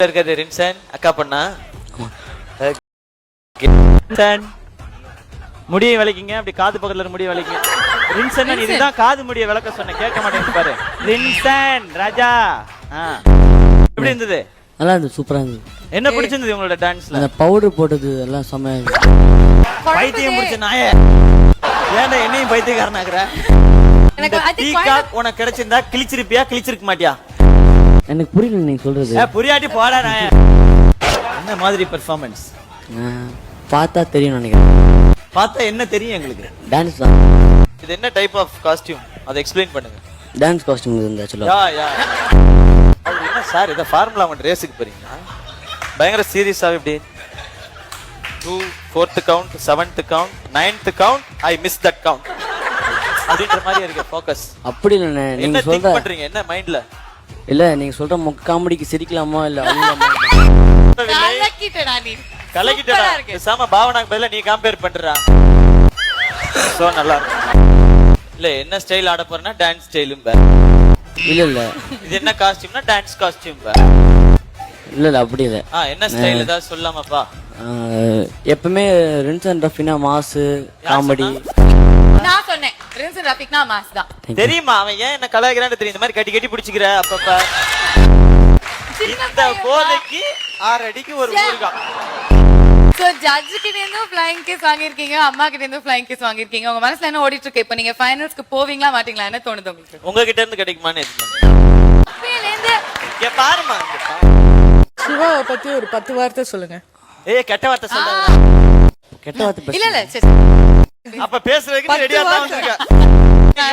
இருக்கிறது ரின்சன் அக்கா பண்ணா முடிய விளக்கிங்க அப்படி காது பக்கத்துல முடிய விளக்கிங்க. ரின்சன் இதுதான் காது முடிய விளக்க சொன்னேன் கேட்க மாட்டேங்குது பாரு. ரின்சன் ராஜா எப்படி இருந்தது? நல்லா இருந்தது, சூப்பரா இருந்தது. என்ன பிடிச்சிருந்தது உங்களோட டான்ஸ்ல? அந்த பவுடர் போட்டது எல்லாம் செமையா இருந்துச்சு. பைத்தியம் பிடிச்ச நாய ஏன்டா என்னையும் பைத்தியக்காரனாக்குற? உனக்கு கிடைச்சிருந்தா கிழிச்சிருப்பியா கிழிச்சிருக்க மாட்டியா? எனக்கு புரியல நீங்க சொல்றது. புரியாட்டி போடா நாய. என்ன மாதிரி பெர்ஃபார்மன்ஸ்? பார்த்தா தெரியும் நினைக்கிறேன். பார்த்தா என்ன தெரியும் எங்களுக்கு? டான்ஸ் தான். இது என்ன டைப் ஆஃப் காஸ்டியூம் அதை எக்ஸ்பிளைன் பண்ணுங்க. டான்ஸ் காஸ்டியூம் இருந்தா சொல்லுங்க. அது என்ன சார் இத ஃபார்முலா 1 ரேஸுக்கு போறீங்களா? பயங்கர சீரியஸாவே இப்படி 2 4th count 7th count 9th count I miss that count அப்படின்ற மாதிரி இருக்கு ஃபோக்கஸ். அப்படி இல்ல நீங்க சொல்ற பண்றீங்க என்ன மைண்ட்ல? இல்ல நீங்க சொல்ற மொக்க காமெடிக்கு சிரிக்கலாமா இல்ல அழுகலாமா? கலக்கிட்டடா பேசாம பாவனாக்கு பதிலா நீ கம்பேர் பண்றா. சோ நல்லா இருக்கு. இல்ல என்ன ஸ்டைல் ஆட போறேன்னா டான்ஸ் ஸ்டைலும் பே. இல்ல இல்ல இது என்ன காஸ்டியூம்னா டான்ஸ் காஸ்டியூம் பே. இல்ல இல்ல அப்படி இல்ல. என்ன ஸ்டைல் ஏதாவது சொல்லாமப்பா? எப்பவுமே ரின்சன் ரஃபினா மாஸ் காமெடி. நான் சொன்னேன் ரின்சன் ரஃபிக்னா மாஸ் தான். தெரியுமா அவன் ஏன் என்ன கலாய்க்கிறான்னு தெரியும். இந்த மாதிரி கட்டி கட்டி பிடிச்சிக்கிற அப்பப்ப. இந்த போதைக்கு 6 அடிக்கு ஒரு ஊர்கா. சோ ஜட்ஜ் கிட்ட இருந்து ஃளைங் கிஸ் வாங்கிருக்கீங்க, அம்மா கிட்ட இருந்து ஃளைங் கிஸ் வாங்கிருக்கீங்க. உங்க மனசுல என்ன ஓடிட்டு இருக்கு? இப்போ நீங்க ஃபைனல்ஸ்க்கு போவீங்களா மாட்டீங்களா? என்ன தோணுது உங்களுக்கு? உங்ககிட்ட இருந்து கிடைக்குமான்னு இங்க பாருமா. சிவாவை பத்தி ஒரு 10 வார்த்தை சொல்லுங்க. கெட்ட வார்த்தை சொல்லாத. கெட்ட வார்த்தை இல்ல இல்ல அப்ப பேசுறதுக்கு ரெடியா தான் வந்திருக்க.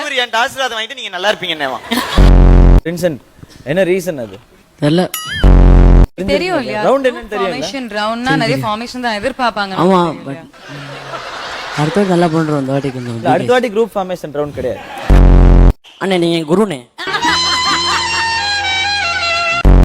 இவரு என் ஆசீர்வாதம் வாங்கிட்டு நீங்க நல்லா இருப்பீங்கன்னேவா. ரின்சன் என்ன ரீசன் அது? தெரியல. தெரியும் இல்லையா? ரவுண்ட் என்னன்னு தெரியும். ஃபார்மேஷன் ரவுண்ட்னா நிறைய ஃபார்மேஷன் தான் எதிர்பார்ப்பாங்க. ஆமா பட் அடுத்த வாட்டி நல்லா பண்றோம். இந்த வாட்டி கொஞ்சம் அடுத்த வாட்டி குரூப் ஃபார்மேஷன் ரவுண்ட் கிடையாது. அண்ணே நீங்க குருனே.